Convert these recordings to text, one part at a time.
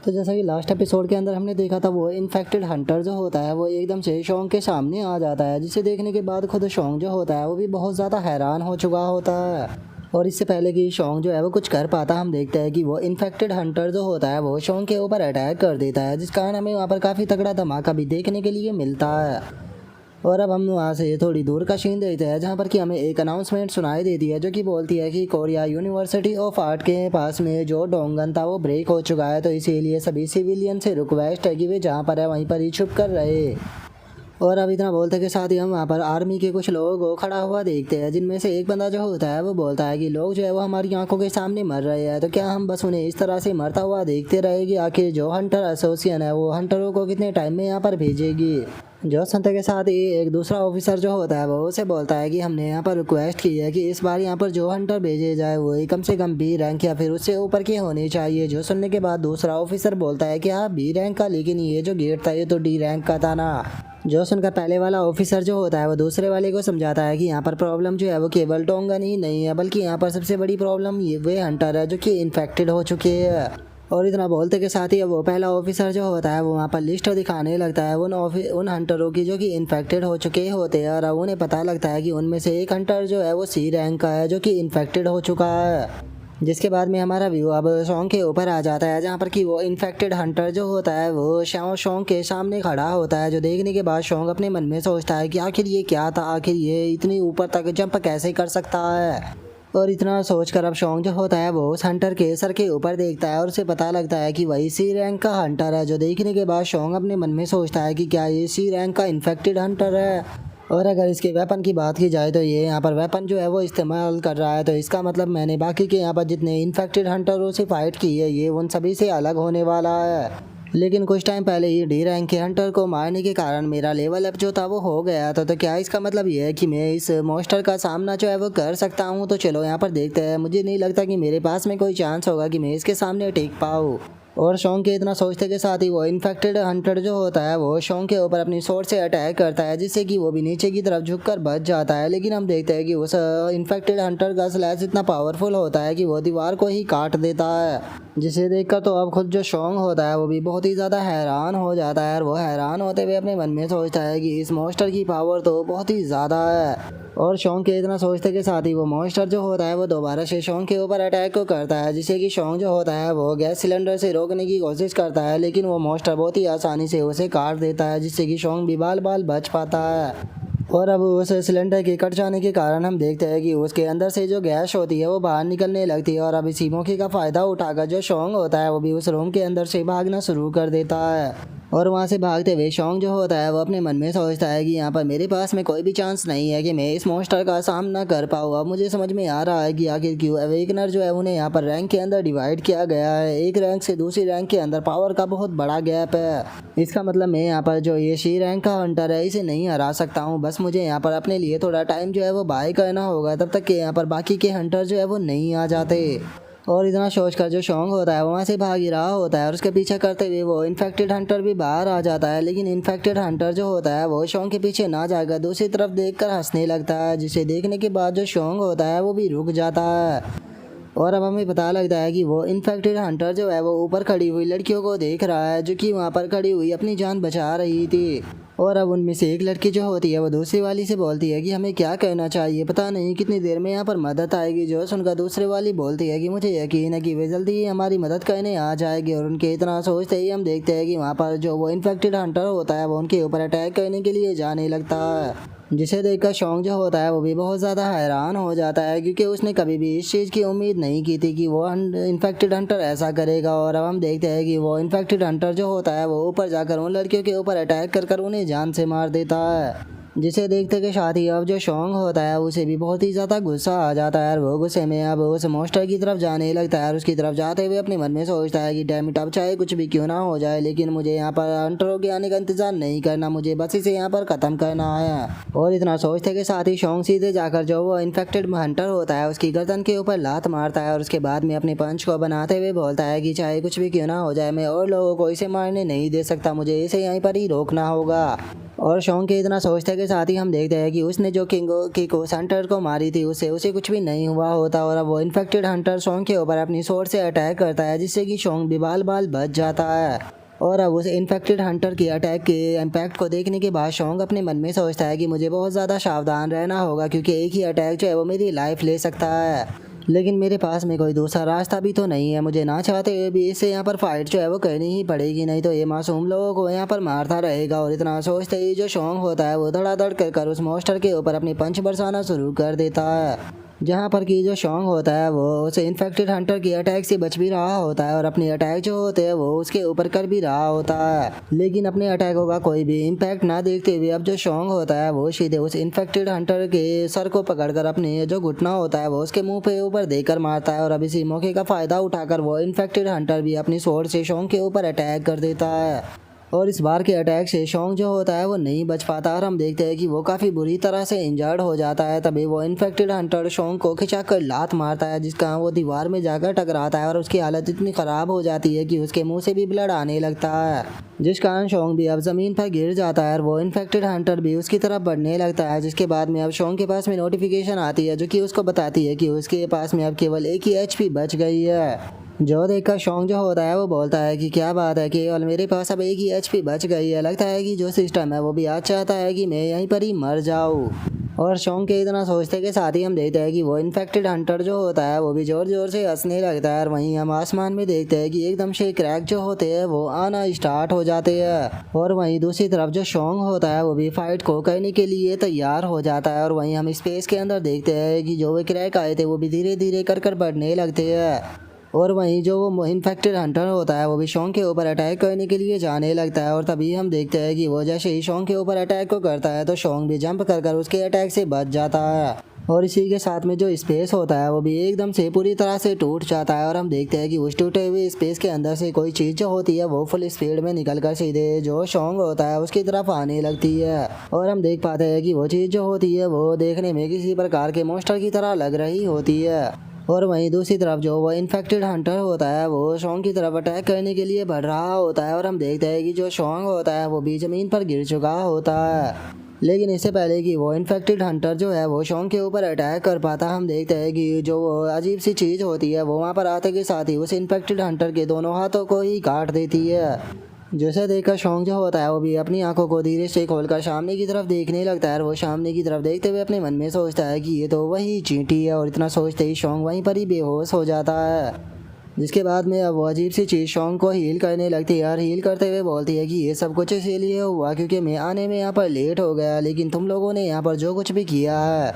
तो जैसा कि लास्ट एपिसोड के अंदर हमने देखा था, वो इन्फेक्टेड हंटर जो होता है वो एकदम से शोंग के सामने आ जाता है, जिसे देखने के बाद खुद शोंग जो होता है वो भी बहुत ज़्यादा हैरान हो चुका होता है। और इससे पहले कि शोंग जो है वो कुछ कर पाता, हम देखते हैं कि वो इन्फेक्टेड हंटर जो होता है वो शोंग के ऊपर अटैक कर देता है, जिस कारण हमें वहाँ पर काफ़ी तगड़ा धमाका भी देखने के लिए मिलता है। और अब हम वहाँ से थोड़ी दूर का सीन देखते हैं, जहाँ पर कि हमें एक अनाउंसमेंट सुनाई देती है, जो कि बोलती है कि कोरिया यूनिवर्सिटी ऑफ आर्ट के पास में जो डोंगन था वो ब्रेक हो चुका है, तो इसीलिए सभी सिविलियन से रिक्वेस्ट है कि वे जहाँ पर है वहीं पर ही छुप कर रहे। और अब इतना बोलते के साथ ही हम वहाँ पर आर्मी के कुछ लोगों को खड़ा हुआ देखते हैं, जिनमें से एक बंदा जो होता है वो बोलता है कि लोग जो है वो हमारी आंखों के सामने मर रहे हैं, तो क्या हम बस उन्हें इस तरह से मरता हुआ देखते रहेंगे? आखिर जो हंटर एसोसिएशन है वो हंटरों को कितने टाइम में यहाँ पर भेजेगी? जो सुनते के साथ ही एक दूसरा ऑफिसर जो होता है वो उसे बोलता है कि हमने यहाँ पर रिक्वेस्ट की है कि इस बार यहाँ पर जो हंटर भेजे जाए वो कम से कम बी रैंक या फिर उससे ऊपर की होनी चाहिए। जो सुनने के बाद दूसरा ऑफिसर बोलता है कि हाँ बी रैंक का, लेकिन ये जो गेट था ये तो डी रैंक का था ना। जो सुनकर पहले वाला ऑफिसर जो होता है वो दूसरे वाले को समझाता है कि यहाँ पर प्रॉब्लम जो है वो केवल डोंगन ही नहीं है, बल्कि यहाँ पर सबसे बड़ी प्रॉब्लम ये वे हंटर है जो कि इन्फेक्टेड हो चुके हैं। और इतना बोलते के साथ ही वो पहला ऑफिसर जो होता है वो वहाँ पर लिस्ट दिखाने लगता है उन हंटरों की जो कि इन्फेक्टेड हो चुके होते हैं, और अब उन्हें पता लगता है कि उनमें से एक हंटर जो है वो सी रैंक का है जो कि इन्फेक्टेड हो चुका है। जिसके बाद में हमारा व्यू अब शोंग के ऊपर आ जाता है, जहाँ पर कि वो इन्फेक्टेड हंटर जो होता है वो शोंग के सामने खड़ा होता है, जो देखने के बाद शोंग अपने मन में सोचता है कि आखिर ये क्या था, आखिर ये इतनी ऊपर तक जंप कैसे कर सकता है। और इतना सोचकर अब शोंग जो होता है वो उस हंटर के सर के ऊपर देखता है और उसे पता लगता है कि वही सी रैंक का हंटर है। जो देखने के बाद शोंग अपने मन में सोचता है कि क्या ये सी रैंक का इन्फेक्टेड हंटर है। और अगर इसके वेपन की बात की जाए तो ये यहाँ पर वेपन जो है वो इस्तेमाल कर रहा है, तो इसका मतलब मैंने बाकी के यहाँ पर जितने इन्फेक्टेड हंटरों से फाइट की है ये उन सभी से अलग होने वाला है। लेकिन कुछ टाइम पहले ही डी रैंक के हंटर को मारने के कारण मेरा लेवल अप जो था वो हो गया था, तो क्या इसका मतलब ये है कि मैं इस मॉन्स्टर का सामना जो है वो कर सकता हूँ? तो चलो यहाँ पर देखते हैं। मुझे नहीं लगता कि मेरे पास में कोई चांस होगा कि मैं इसके सामने टिक पाऊँ। और शोंग के इतना सोचते के साथ ही वो इन्फेक्टेड हंटर जो होता है वो शोंग के ऊपर अपनी स्वॉर्ड से अटैक करता है, जिससे कि वो भी नीचे की तरफ झुककर बच जाता है। लेकिन हम देखते हैं कि उस इन्फेक्टेड हंटर का स्लैश इतना पावरफुल होता है कि वो दीवार को ही काट देता है, जिसे देखकर तो अब खुद जो शोंग होता है वो भी बहुत ही ज़्यादा हैरान हो जाता है। और वो हैरान होते हुए अपने मन में सोचता है कि इस मॉन्स्टर की पावर तो बहुत ही ज़्यादा है। और शोंग के इतना सोचते के साथ ही वो मॉन्स्टर जो होता है वो दोबारा से शोंग के ऊपर अटैक को करता है, जिससे कि शोंग जो होता है वो गैस सिलेंडर से रोकने की कोशिश करता है, लेकिन वो मॉन्स्टर बहुत ही आसानी से उसे काट देता है, जिससे कि शोंग भी बाल बाल बच पाता है। और अब उस सिलेंडर के कट जाने के कारण हम देखते हैं कि उसके अंदर से जो गैस होती है वो बाहर निकलने लगती है, और अब इसी मौके का फ़ायदा उठाकर जो शोंग होता है वो भी उस रूम के अंदर से भागना शुरू कर देता है। और वहाँ से भागते हुए शोंग जो होता है वो अपने मन में सोचता है कि यहाँ पर मेरे पास में कोई भी चांस नहीं है कि मैं इस मॉन्स्टर का सामना कर पाऊँ। अब मुझे समझ में आ रहा है कि आखिर क्यों अवेकनर जो है उन्हें यहाँ पर रैंक के अंदर डिवाइड किया गया है। एक रैंक से दूसरी रैंक के अंदर पावर का बहुत बड़ा गैप है। इसका मतलब मैं यहाँ पर जो ये सी रैंक का हंटर है इसे नहीं हरा सकता हूँ। बस मुझे यहाँ पर अपने लिए थोड़ा टाइम जो है वो बाय करना होगा, तब तक कि यहाँ पर बाकी के हंटर जो है वो नहीं आ जाते। और इतना सोचकर जो शोंग होता है वहाँ से भाग ही रहा होता है, और उसके पीछे करते हुए वो इन्फेक्टेड हंटर भी बाहर आ जाता है। लेकिन इन्फेक्टेड हंटर जो होता है वो शोंग के पीछे ना जाकर दूसरी तरफ देखकर हंसने लगता है, जिसे देखने के बाद जो शोंग होता है वो भी रुक जाता है। और अब हमें पता लगता है कि वो इन्फेक्टेड हंटर जो है वो ऊपर खड़ी हुई लड़कियों को देख रहा है, जो कि वहाँ पर खड़ी हुई अपनी जान बचा रही थी। और अब उनमें से एक लड़की जो होती है वो दूसरी वाली से बोलती है कि हमें क्या करना चाहिए, पता नहीं कितनी देर में यहाँ पर मदद आएगी। जो सुनकर दूसरी वाली बोलती है कि मुझे यकीन है कि वे जल्दी ही हमारी मदद करने आ जाएगी। और उनके इतना सोचते ही हम देखते हैं कि वहाँ पर जो वो इन्फेक्टेड हंटर होता है वो उनके ऊपर अटैक करने के लिए जाने लगता है, जिसे देखकर शोंग जो होता है वो भी बहुत ज़्यादा हैरान हो जाता है, क्योंकि उसने कभी भी इस चीज़ की उम्मीद नहीं की थी कि वो इन्फेक्टेड हंटर ऐसा करेगा। और अब हम देखते हैं कि वो इन्फेक्टेड हंटर जो होता है वो ऊपर जाकर उन लड़कियों के ऊपर अटैक कर उन्हें जान से मार देता है, जिसे देखते के साथ ही अब जो शोंग होता है उसे भी बहुत ही ज़्यादा गुस्सा आ जाता है। और वो गुस्से में अब उस मॉन्स्टर की तरफ जाने लगता है, और उसकी तरफ जाते हुए अपने मन में सोचता है कि डैम इट, अब चाहे कुछ भी क्यों ना हो जाए लेकिन मुझे यहाँ पर हंटरों के आने का इंतजार नहीं करना, मुझे बस इसे यहाँ पर ख़त्म करना है। और इतना सोचते के साथ ही शोंग सीधे जाकर जो वो इन्फेक्टेड हंटर होता है उसकी गर्दन के ऊपर लात मारता है, और उसके बाद में अपने पंच को बनाते हुए बोलता है कि चाहे कुछ भी क्यों ना हो जाए मैं और लोगों को इसे मारने नहीं दे सकता, मुझे इसे यहीं पर ही रोकना होगा। और शोंग के इतना सोचते के के साथ ही हम देखते हैं कि उसने जो किको हंटर को मारी थी उसे कुछ भी नहीं हुआ होता और अब वो इन्फेक्टेड हंटर शोंग के ऊपर अपनी स्वॉर्ड से अटैक करता है, जिससे कि शोंग भी बाल बाल बच जाता है। और अब उस इन्फेक्टेड हंटर की अटैक के इम्पैक्ट को देखने के बाद शोंग अपने मन में सोचता है कि मुझे बहुत ज़्यादा सावधान रहना होगा, क्योंकि एक ही अटैक जो है वो मेरी लाइफ ले सकता है। लेकिन मेरे पास में कोई दूसरा रास्ता भी तो नहीं है, मुझे ना चाहते हुए भी इससे यहाँ पर फाइट जो है वो करनी ही पड़ेगी, नहीं तो ये मासूम लोगों को यहाँ पर मारता रहेगा। और इतना सोचते ही जो शोंग होता है वो धड़ाधड़ कर उस मॉन्स्टर के ऊपर अपनी पंच बरसाना शुरू कर देता है। जहाँ पर कि जो शोंग होता है वो उसे इन्फेक्टेड हंटर की अटैक से बच भी रहा होता है और अपनी अटैक जो होते हैं वो उसके ऊपर कर भी रहा होता है, लेकिन अपने अटैकों का कोई भी इम्पैक्ट ना देखते हुए अब जो शोंग होता है वो सीधे उस इन्फेक्टेड हंटर के सर को पकड़कर अपने जो घुटना होता है वो उसके मुंह पे ऊपर देकर मारता है। और अब इसी मौके का फायदा उठाकर वो इन्फेक्टेड हंटर भी अपनी स्वॉर्ड से शोंग के ऊपर अटैक कर देता है। और इस बार के अटैक से शोंग जो होता है वो नहीं बच पाता और हम देखते हैं कि वो काफ़ी बुरी तरह से इंजर्ड हो जाता है। तभी वो इन्फेक्टेड हंटर शोंग को खिंचाकर लात मारता है, जिसका वो दीवार में जाकर टकराता है और उसकी हालत इतनी ख़राब हो जाती है कि उसके मुंह से भी ब्लड आने लगता है, जिस कारण शोंग भी अब ज़मीन पर गिर जाता है और वो इन्फेक्टेड हंटर भी उसकी तरफ बढ़ने लगता है। जिसके बाद में अब शोंग के पास में नोटिफिकेशन आती है जो कि उसको बताती है कि उसके पास में अब केवल एक ही एचपी बच गई है। जो देखकर शोंग जो होता है वो बोलता है कि क्या बात है, केवल मेरे पास अब एक ही एचपी बच गई है, लगता है कि जो सिस्टम है वो भी आज चाहता है कि मैं यहीं पर ही मर जाऊँ। और शोंग के इतना सोचते के साथ ही हम देखते हैं कि वो इन्फेक्टेड हंटर जो होता है वो भी ज़ोर ज़ोर से हंसने लगता है। और वहीं हम आसमान में देखते हैं कि एकदम से क्रैक जो होते हैं वो आना स्टार्ट हो जाते हैं। और वहीं दूसरी तरफ जो शोंग होता है वो भी फाइट को करने के लिए तैयार हो जाता है। और वहीं हम स्पेस के अंदर देखते हैं कि जो वे क्रैक आए थे वो भी धीरे धीरे कर बढ़ने लगते हैं। और वहीं जो वो इन्फेक्टेड हंटर होता है वो भी शोंग के ऊपर अटैक करने के लिए जाने लगता है। और तभी हम देखते हैं कि वो जैसे ही शोंग के ऊपर अटैक को करता है तो शोंग भी जंप कर उसके अटैक से बच जाता है। और इसी के साथ में जो स्पेस होता है वो भी एकदम से पूरी तरह से टूट जाता है। और हम देखते हैं कि उस टूटे हुए स्पेस के अंदर से कोई चीज़ जो होती है वो फुल स्पीड में निकल कर सीधे जो शोंग होता है उसकी तरफ आने लगती है। और हम देख पाते हैं कि वो चीज़ जो होती है वो देखने में किसी प्रकार के मॉन्स्टर की तरह लग रही होती है। और वहीं दूसरी तरफ जो वो इन्फेक्टेड हंटर होता है वो शोंग की तरफ अटैक करने के लिए बढ़ रहा होता है। और हम देखते हैं कि जो शोंग होता है वो भी ज़मीन पर गिर चुका होता है, लेकिन इससे पहले कि वो इन्फेक्टेड हंटर जो है वो शोंग के ऊपर अटैक कर पाता हम देखते हैं कि जो वो अजीब सी चीज़ होती है वो वहाँ पर आते के साथ ही उस इन्फेक्टेड हंटर के दोनों हाथों को ही काट देती है। जैसे देखकर शोंग जो होता है वो भी अपनी आंखों को धीरे से खोलकर सामने की तरफ देखने लगता है। और वो सामने की तरफ देखते हुए अपने मन में सोचता है कि ये तो वही चींटी है। और इतना सोचते ही शोंग वहीं पर ही बेहोश हो जाता है, जिसके बाद में अब वो अजीब सी चीज़ शोंग को हील करने लगती है और हील करते हुए बोलती है कि ये सब कुछ इसीलिए हुआ क्योंकि मैं आने में यहाँ पर लेट हो गया, लेकिन तुम लोगों ने यहाँ पर जो कुछ भी किया है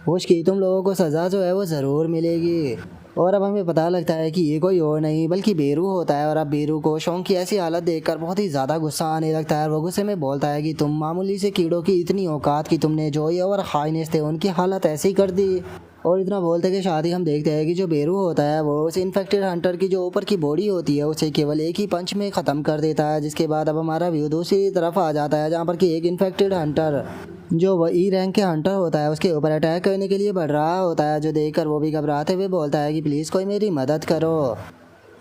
उसकी तुम लोगों को सज़ा जो है वो ज़रूर मिलेगी। और अब हमें पता लगता है कि ये कोई और नहीं बल्कि बेरू होता है। और अब बेरू को शोंग की ऐसी हालत देखकर बहुत ही ज़्यादा गुस्सा आने लगता है और वो गुस्से में बोलता है कि तुम मामूली से कीड़ों की इतनी औकात की तुमने जोई और हाइनेस थे उनकी हालत ऐसी कर दी। और इतना बोलते कि शादी हम देखते हैं कि जो बेरू होता है वो उस इन्फेक्टेड हंटर की जो ऊपर की बॉडी होती है उसे केवल एक ही पंच में ख़त्म कर देता है। जिसके बाद अब हमारा व्यू दूसरी तरफ आ जाता है जहाँ पर कि एक इन्फेक्टेड हंटर जो वो ई रैंक के हंटर होता है उसके ऊपर अटैक करने के लिए बढ़ रहा होता है, जो देखकर वो भी घबराते हुए बोलता है कि प्लीज़ कोई मेरी मदद करो।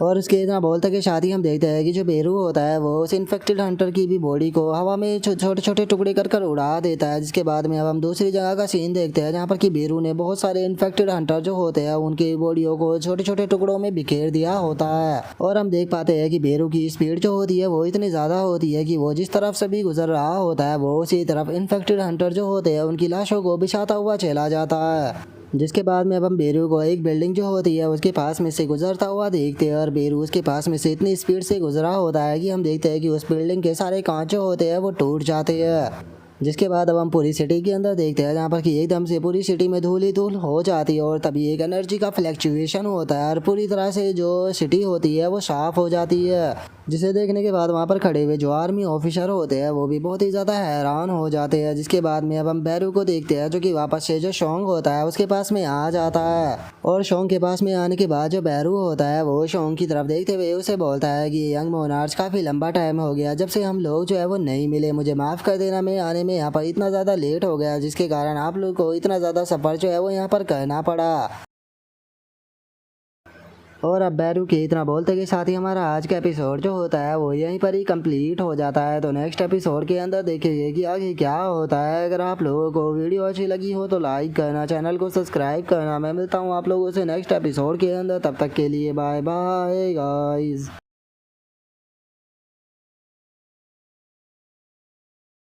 और उसके इतना बोलते के साथ ही हम देखते हैं कि जो बेरू होता है वो उस इन्फेक्टेड हंटर की भी बॉडी को हवा में छोटे छोटे टुकड़े कर उड़ा देता है। जिसके बाद में अब हम दूसरी जगह का सीन देखते हैं जहाँ पर कि बेरू ने बहुत सारे इन्फेक्टेड हंटर जो होते हैं उनकी बॉडियों को छोटे छोटे टुकड़ों में बिखेर दिया होता है। और हम देख पाते हैं कि बेरू की स्पीड जो होती है वो इतनी ज़्यादा होती है कि वो जिस तरफ से भी गुजर रहा होता है वो उसी तरफ इन्फेक्टेड हंटर जो होते हैं उनकी लाशों को बिछाता हुआ चला जाता है। जिसके बाद में अब हम बेरू को एक बिल्डिंग जो होती है उसके पास में से गुजरता हुआ देखते हैं और बेरू उसके पास में से इतनी स्पीड से गुजरा होता है कि हम देखते हैं कि उस बिल्डिंग के सारे कांच जो होते हैं वो टूट जाते हैं। जिसके बाद अब हम पूरी सिटी के अंदर देखते हैं जहाँ पर कि एकदम से पूरी सिटी में धूल ही धूल हो जाती है और तभी एक एनर्जी का फ्लैक्चुएशन होता है और पूरी तरह से जो सिटी होती है वो साफ हो जाती है, जिसे देखने के बाद वहाँ पर खड़े हुए जो आर्मी ऑफिसर होते हैं वो भी बहुत ही ज़्यादा हैरान हो जाते हैं। जिसके बाद में अब हम बैरू को देखते हैं जो कि वापस से जो शोंग होता है उसके पास में आ जाता है। और शोंग के पास में आने के बाद जो बैरू होता है वो शोंग की तरफ देखते हुए उसे बोलता है कि यंग मोनार्च काफ़ी लंबा टाइम हो गया जब से हम लोग जो है वो नहीं मिले, मुझे माफ़ कर देना मैं आने में यहाँ पर इतना ज़्यादा लेट हो गया जिसके कारण आप लोग को इतना ज़्यादा सफ़र जो है वो यहाँ पर करना पड़ा। और अब बैरू के इतना बोलते के साथ ही हमारा आज का एपिसोड जो होता है वो यहीं पर ही कंप्लीट हो जाता है। तो नेक्स्ट एपिसोड के अंदर देखिए कि आगे क्या होता है। अगर आप लोगों को वीडियो अच्छी लगी हो तो लाइक करना, चैनल को सब्सक्राइब करना। मैं मिलता हूँ आप लोगों से नेक्स्ट एपिसोड के अंदर, तब तक के लिए बाय बाय गाइस।